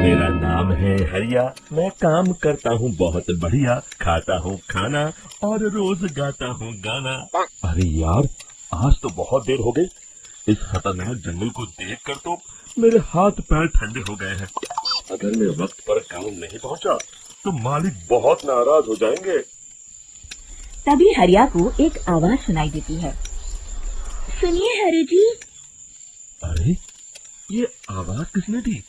मेरा नाम है हरिया, मैं काम करता हूँ बहुत बढ़िया, खाता हूँ खाना और रोज गाता हूँ गाना। अरे यार, आज तो बहुत देर हो गई। इस खतरनाक जंगल को देखकर तो मेरे हाथ पैर ठंडे हो गए हैं। अगर मैं वक्त पर काम नहीं पहुँचा तो मालिक बहुत नाराज हो जाएंगे। तभी हरिया को एक आवाज सुनाई देती है। सुनिए हरि जी। अरे, ये आवाज किसने दी?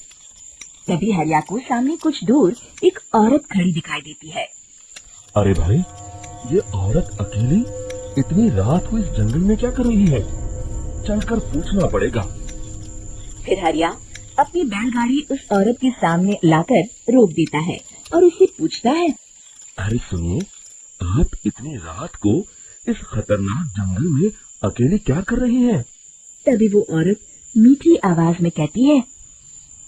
तभी हरिया को सामने कुछ दूर एक औरत खड़ी दिखाई देती है। अरे भाई, ये औरत अकेली इतनी रात को इस जंगल में क्या कर रही है? चलकर पूछना पड़ेगा। फिर हरिया अपनी बैलगाड़ी उस औरत के सामने लाकर रोक देता है और उससे पूछता है। अरे सुनिए, आप इतनी रात को इस खतरनाक जंगल में अकेले क्या कर रही हैं? तभी वो औरत मीठी आवाज में कहती है।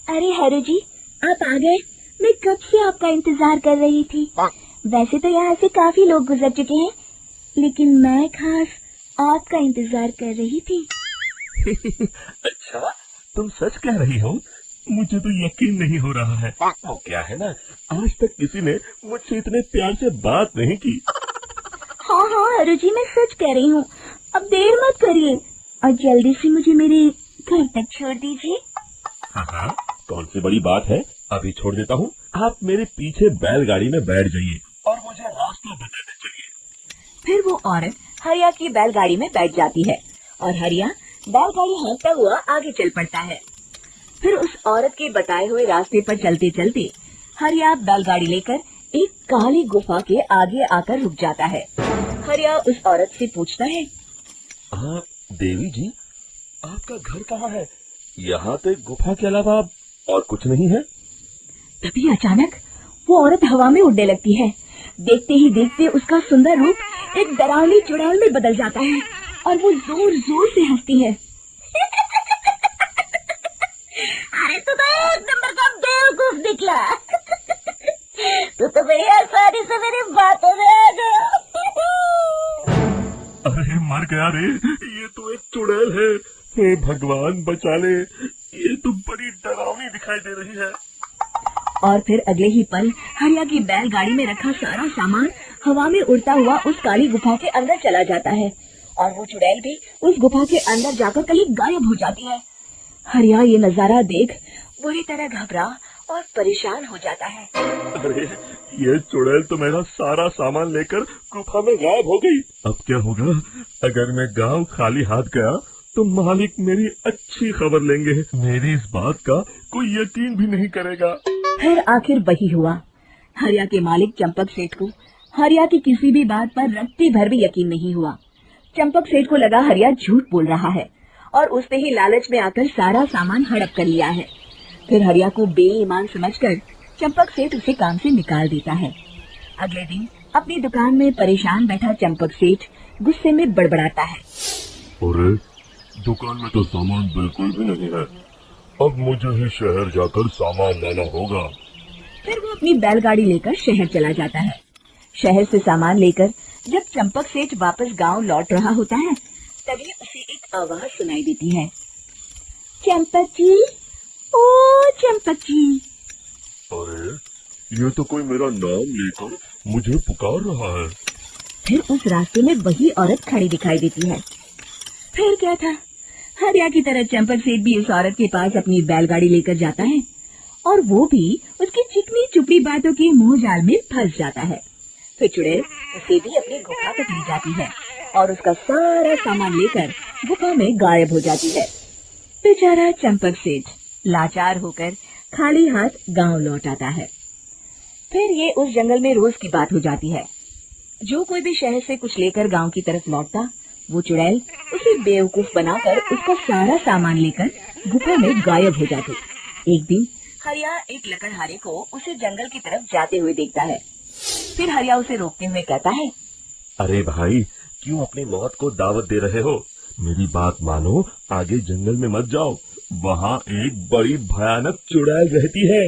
अरे हरि जी, आप आ गए। मैं कब से आपका इंतजार कर रही थी। वैसे तो यहाँ से काफी लोग गुजर चुके हैं, लेकिन मैं खास आपका इंतजार कर रही थी। अच्छा, तुम सच कह रही हो? मुझे तो यकीन नहीं हो रहा है। वो क्या है ना, आज तक किसी ने मुझसे इतने प्यार से बात नहीं की। हाँ हाँ हरि जी, मैं सच कह रही हूँ। अब देर मत करिए और जल्दी से मुझे मेरे घर तक छोड़ दीजिए। हाँ हाँ, कौन सी बड़ी बात है, अभी छोड़ देता हूँ। आप मेरे पीछे बैलगाड़ी में बैठ जाइए और मुझे रास्ता बताते चलिए। फिर वो औरत हरिया की बैलगाड़ी में बैठ जाती है और हरिया बैलगाड़ी हाँकता हुआ आगे चल पड़ता है। फिर उस औरत के बताए हुए रास्ते पर चलते चलते हरिया बैलगाड़ी लेकर एक काली गुफा के आगे आकर रुक जाता है। हरिया उस औरत से पूछता है। देवी जी, आपका घर कहाँ है? यहाँ तो एक गुफा के अलावा और कुछ नहीं है। तभी अचानक वो औरत हवा में उड़ने लगती है। देखते ही देखते उसका सुंदर रूप एक डरावनी चुड़ैल में बदल जाता है और वो जोर जोर से हंसती है। अरे तू तो एक नंबर का बेवकूफ निकला। तू तो बड़ी आसानी से मेरी बातों में आ गया। अरे मर गया रे, ये तो एक चुड़ैल है। हे भगवान बचा ले, ये तो बड़ी डरावनी दिखाई दे रही है। और फिर अगले ही पल हरिया की बैलगाड़ी में रखा सारा सामान हवा में उड़ता हुआ उस काली गुफा के अंदर चला जाता है और वो चुड़ैल भी उस गुफा के अंदर जाकर कहीं गायब हो जाती है। हरिया ये नजारा देख बुरी तरह घबरा और परेशान हो जाता है। अरे, ये चुड़ैल तो मेरा सारा सामान लेकर गुफा में गायब हो गई। अब क्या होगा? अगर मैं गांव खाली हाथ गया तो मालिक मेरी अच्छी खबर लेंगे। मेरी इस बात का कोई यकीन भी नहीं करेगा। फिर आखिर वही हुआ। हरिया के मालिक चंपक सेठ को हरिया की किसी भी बात पर रत्ती भर भी यकीन नहीं हुआ। चंपक सेठ को लगा हरिया झूठ बोल रहा है और उसने ही लालच में आकर सारा सामान हड़प कर लिया है। फिर हरिया को बेईमान समझकर चंपक सेठ उसे काम से निकाल देता है। अगले दिन अपनी दुकान में परेशान बैठा चंपक सेठ गुस्से में बड़बड़ाता है। अरे, दुकान में तो सामान बिल्कुल भी नहीं है। अब मुझे ही शहर जाकर सामान लाना होगा। फिर वो अपनी बैलगाड़ी लेकर शहर चला जाता है। शहर से सामान लेकर जब चंपक सेठ वापस गांव लौट रहा होता है, तभी उसे एक आवाज सुनाई देती है। चंपक जी, ओ चंपक जी। अरे, ये तो कोई मेरा नाम लेकर मुझे पुकार रहा है। फिर उस रास्ते में वही औरत खड़ी दिखाई देती है। फिर क्या था, हरिया की तरह चंपक सेठ भी उस औरत के पास अपनी बैलगाड़ी लेकर जाता है और वो भी उसकी चिकनी चुपड़ी बातों के मोह जाल में फंस जाता है। फिर चुड़ैल उसे भी अपनी गुफा तक ले जाती है और उसका सारा सामान लेकर गुफा में गायब हो जाती है। बेचारा चंपक सेठ लाचार होकर खाली हाथ गांव लौट आता है। फिर ये उस जंगल में रोज की बात हो जाती है। जो कोई भी शहर से कुछ लेकर गांव की तरफ लौटता, वो चुड़ैल उसे बेवकूफ बनाकर उसका सारा सामान लेकर गुफा में गायब हो जाती। एक दिन हरिया एक लकड़हारे को उसे जंगल की तरफ जाते हुए देखता है। फिर हरिया उसे रोकते हुए कहता है। अरे भाई, क्यों अपनी मौत को दावत दे रहे हो? मेरी बात मानो, आगे जंगल में मत जाओ। वहाँ एक बड़ी भयानक चुड़ैल रहती है।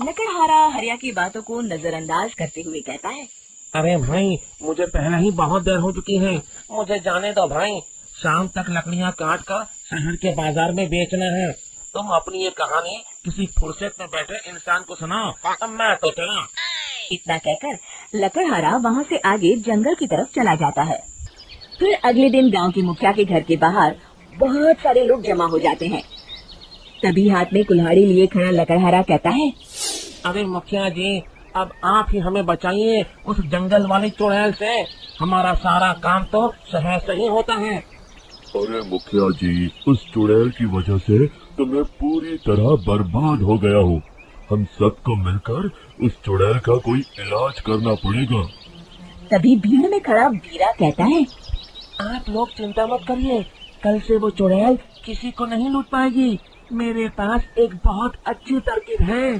लकड़हारा हरिया की बातों को नजरअंदाज करते हुए कहता है। अरे भाई, मुझे पहले ही बहुत देर हो चुकी है। मुझे जाने दो भाई। शाम तक लकड़ियाँ काट कर शहर के बाजार में बेचना है तुम अपनी ये कहानी किसी फुर्सत में बैठे इंसान को सुनाओ, अब मैं तो चला। इतना कहकर लकड़हारा वहाँ से आगे जंगल की तरफ चला जाता है। फिर अगले दिन गांव के मुखिया के घर के बाहर बहुत सारे लोग जमा हो जाते हैं। तभी हाथ में कुल्हाड़ी लिए खड़ा लकड़हारा कहता है, अरे मुखिया जी, अब आप ही हमें बचाइए उस जंगल वाले चुड़ैल से। हमारा सारा काम तो शहर से ही होता है। अरे मुखिया जी, उस चुड़ैल की वजह से तो मैं पूरी तरह बर्बाद हो गया हूँ। हम सबको मिलकर उस चुड़ैल का कोई इलाज करना पड़ेगा। तभी भीड़ में खड़ा वीरा कहता है, आप लोग चिंता मत करिए, कल से वो चुड़ैल किसी को नहीं लूट पाएगी। मेरे पास एक बहुत अच्छी तरकीब है।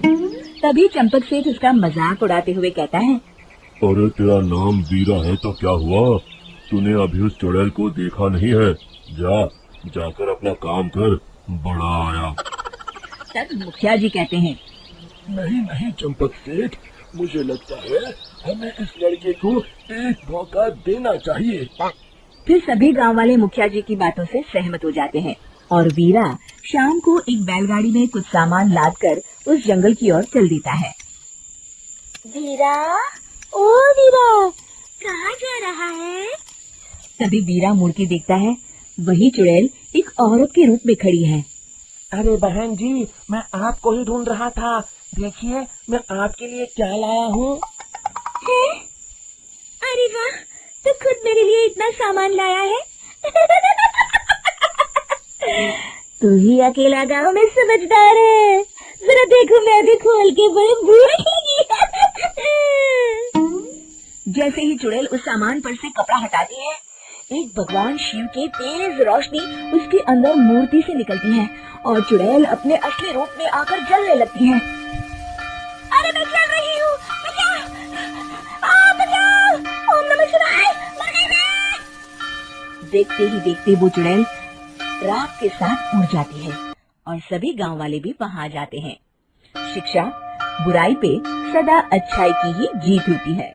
तभी चंपक सेठ उसका मजाक उड़ाते हुए कहता है, अरे तेरा नाम वीरा है तो क्या हुआ? तूने अभी उस चुड़ैल को देखा नहीं है? जाकर अपना काम कर, बड़ा आया। तब मुखिया जी कहते हैं, नहीं चंपक सेठ, मुझे लगता है हमें इस लड़के को एक मौका देना चाहिए। फिर सभी गांव वाले मुखिया जी की बातों से सहमत हो जाते हैं और वीरा शाम को एक बैलगाड़ी में कुछ सामान लादकर उस जंगल की ओर चल देता है। वीरा, ओ वीरा, कहाँ जा रहा है? तभी वीरा मुड़ के देखता है, वही चुड़ैल एक औरत के रूप में खड़ी है। अरे बहन जी, मैं आपको ही ढूंढ रहा था। देखिए, मैं आपके लिए क्या लाया हूँ। अरे वाह, तो खुद मेरे लिए इतना सामान लाया है। तू ही अकेला गांव में समझदार है। जरा देखो, मैं भी खोल के बड़े भूख लगी। जैसे ही चुड़ैल उस सामान पर से कपड़ा हटाती है, एक भगवान शिव की तेज रोशनी उसके अंदर मूर्ति से निकलती है और चुड़ैल अपने असली रूप में आकर जलने लगती है। अरे मैं जल रही हूँ, बचाओ! बचाओ! ओम नमः शिवाय! मर गई मैं! देखते ही देखते वो चुड़ैल रात के साथ उड़ जाती है और सभी गांव वाले भी वहां आ जाते हैं। शिक्षा बुराई पे सदा अच्छाई की ही जीत होती है।